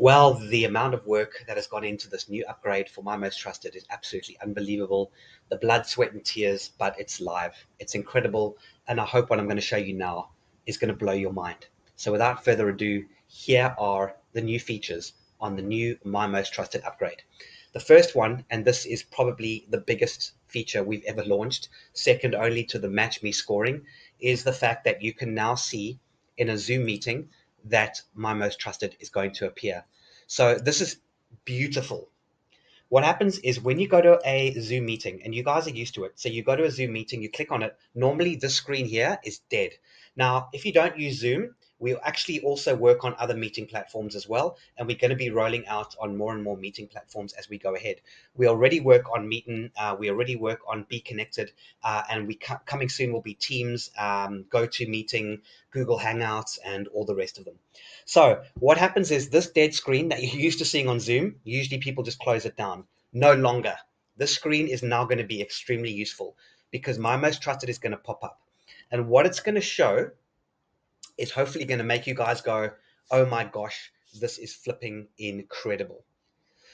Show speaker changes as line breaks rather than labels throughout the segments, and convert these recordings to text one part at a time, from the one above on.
Well, the amount of work that has gone into this new upgrade for My Most Trusted is absolutely unbelievable. The blood, sweat, and tears, but it's live. It's incredible. And I hope what I'm going to show you now is going to blow your mind. So without further ado, here are the new features on the new My Most Trusted upgrade. The first one, and this is probably the biggest feature we've ever launched, second only to the Match Me scoring, is the fact that you can now see in a Zoom meeting that My Most Trusted is going to appear. So this is beautiful. What happens is when you go to a Zoom meeting, and you guys are used to it, so you go to a Zoom meeting, you click on it, normally this screen here is dead. Now, if you don't use Zoom, we'll actually also work on other meeting platforms as well, and we're going to be rolling out on more and more meeting platforms as we go ahead. We already work on Meetin, we already work on Be Connected, and coming soon will be Teams, GoToMeeting, Google Hangouts, and all the rest of them. So what happens is this dead screen that you're used to seeing on Zoom, usually people just close it down. No longer. This screen is now going to be extremely useful because My Most Trusted is going to pop up. And what it's going to show is hopefully going to make you guys go, oh my gosh, this is flipping incredible.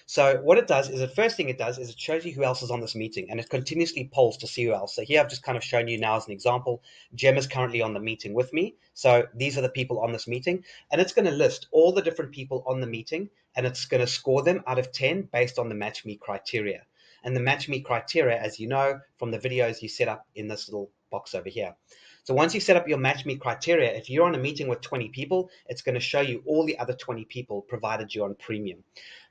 So what it does is the first thing it does is it shows you who else is on this meeting, and it continuously polls to see who else. So here I've just kind of shown you now as an example. Jem is currently on the meeting with me. So these are the people on this meeting, and it's going to list all the different people on the meeting, and it's going to score them out of 10 based on the Match Me criteria. And the Match Me criteria, as you know from the videos you set up in this little box over here. So once you set up your Match Me criteria, if you're on a meeting with 20 people, it's going to show you all the other 20 people provided you're on premium.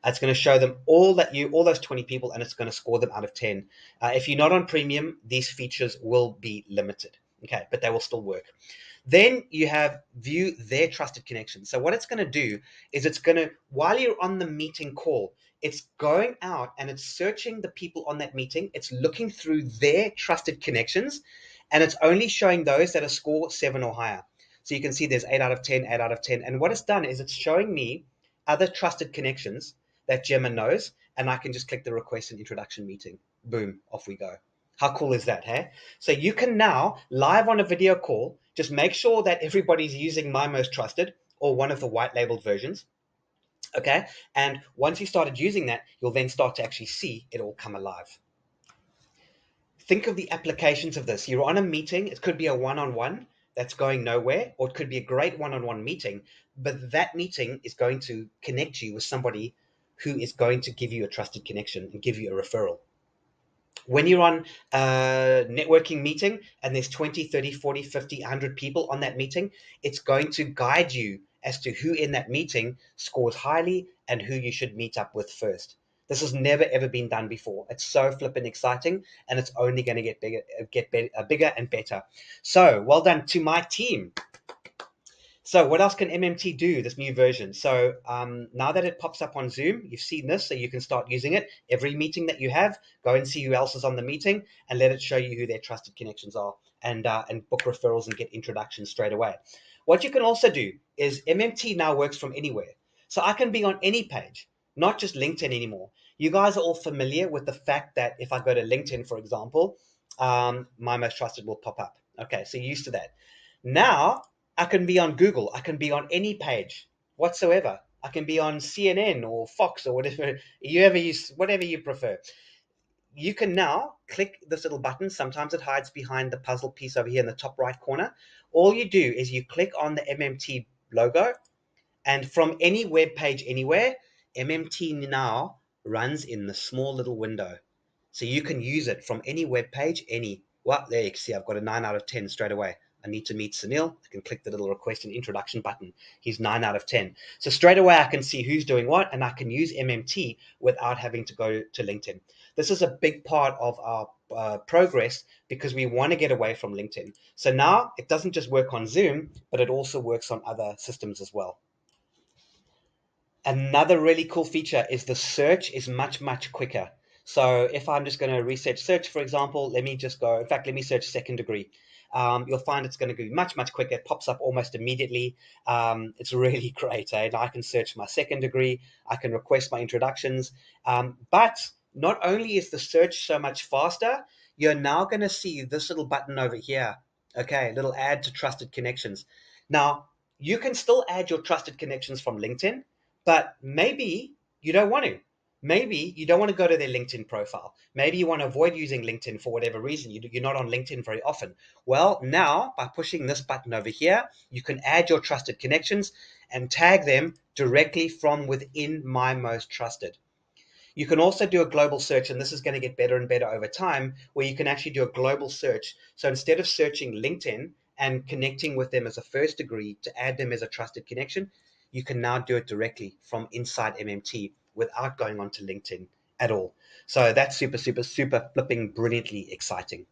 It's going to show them all those 20 people, and it's going to score them out of 10. If you're not on premium, these features will be limited. Okay, but they will still work. Then you have view their trusted connections. So what it's going to do is it's going to, while you're on the meeting call, it's going out and it's searching the people on that meeting. It's looking through their trusted connections, and it's only showing those that are score 7 or higher. So you can see there's 8 out of 10, 8 out of 10. And what it's done is it's showing me other trusted connections that Gemma knows, and I can just click the request and introduction meeting. Boom, off we go. How cool is that, hey? So you can now, live on a video call, just make sure that everybody's using My Most Trusted or one of the white labeled versions, okay? And once you started using that, you'll then start to actually see it all come alive. Think of the applications of this. You're on a meeting, it could be a one-on-one that's going nowhere, or it could be a great one-on-one meeting, but that meeting is going to connect you with somebody who is going to give you a trusted connection and give you a referral. When you're on a networking meeting and there's 20, 30, 40, 50, 100 people on that meeting, it's going to guide you as to who in that meeting scores highly and who you should meet up with first. This has never ever been done before. It's so flippin' exciting, and it's only going to bigger and better. So well done to my team. So what else can MMT do, this new version? So now that it pops up on Zoom, you've seen this, so you can start using it. Every meeting that you have, go and see who else is on the meeting and let it show you who their trusted connections are, and book referrals and get introductions straight away. What you can also do is MMT now works from anywhere. So I can be on any page, not just LinkedIn anymore. You guys are all familiar with the fact that if I go to LinkedIn, for example, My Most Trusted will pop up. Okay, so you're used to that. Now, I can be on Google. I can be on any page whatsoever. I can be on CNN or Fox or whatever you ever use, whatever you prefer. You can now click this little button. Sometimes it hides behind the puzzle piece over here in the top right corner. All you do is you click on the MMT logo, and from any web page anywhere, MMT now runs in the small little window. So you can use it from any web page, well, there you can see I've got a 9 out of 10 straight away. I need to meet Sunil. I can click the little request and introduction button. He's 9 out of 10. So straight away I can see who's doing what, and I can use MMT without having to go to LinkedIn. This is a big part of our progress because we want to get away from LinkedIn. So now it doesn't just work on Zoom, but it also works on other systems as well. Another really cool feature is the search is much, much quicker. So if I'm just going to research search, for example, let me search second degree. You'll find it's going to be much, much quicker. It pops up almost immediately. It's really great. And I can search my second degree. I can request my introductions. But not only is the search so much faster, you're now going to see this little button over here. Okay, little add to trusted connections. Now, you can still add your trusted connections from LinkedIn, But maybe you don't want to. Maybe you don't want to go to their LinkedIn profile. Maybe you want to avoid using LinkedIn for whatever reason. You're not on LinkedIn very often. Well, now by pushing this button over here, you can add your trusted connections and tag them directly from within My Most Trusted. You can also do a global search, and this is going to get better and better over time, where you can actually do a global search. So instead of searching LinkedIn and connecting with them as a first degree to add them as a trusted connection, you can now do it directly from inside MMT without going onto LinkedIn at all. So that's super, super, super flipping brilliantly exciting.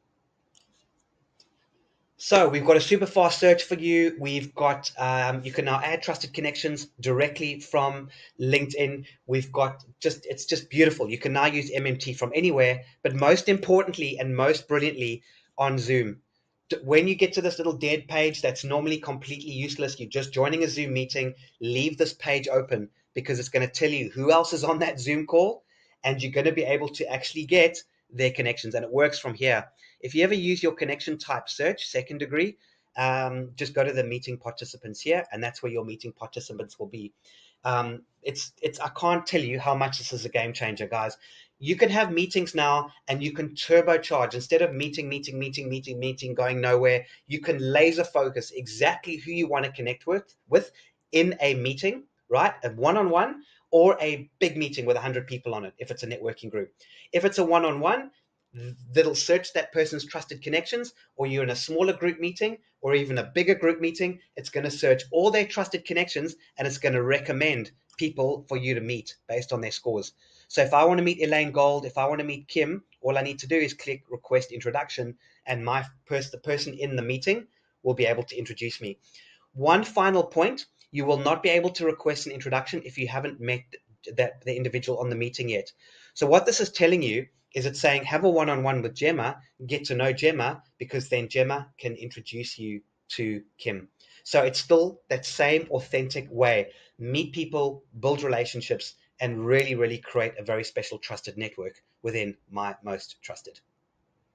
So we've got a super fast search for you. We've got you can now add trusted connections directly from LinkedIn. We've got it's just beautiful. You can now use MMT from anywhere, but most importantly and most brilliantly on Zoom. When you get to this little dead page that's normally completely useless, you're just joining a Zoom meeting, leave this page open because it's going to tell you who else is on that Zoom call, and you're going to be able to actually get their connections, and it works from here. If you ever use your connection type search, second degree, just go to the meeting participants here, and that's where your meeting participants will be. It's I can't tell you how much this is a game changer, guys. You can have meetings now, and you can turbocharge instead of meeting, going nowhere. You can laser focus exactly who you want to connect with in a meeting, right? A one-on-one or a big meeting with 100 people on it if it's a networking group. If it's a one-on-one, that'll search that person's trusted connections, or you're in a smaller group meeting or even a bigger group meeting, it's going to search all their trusted connections and it's going to recommend people for you to meet based on their scores. So if I want to meet Elaine Gold, if I want to meet Kim, all I need to do is click request introduction, and the person in the meeting will be able to introduce me. One final point: you will not be able to request an introduction if you haven't met the individual on the meeting yet. So what this is telling you is it's saying have a one-on-one with Gemma, get to know Gemma, because then Gemma can introduce you to Kim. So it's still that same authentic way. Meet people, build relationships, and really, really create a very special trusted network within My Most Trusted.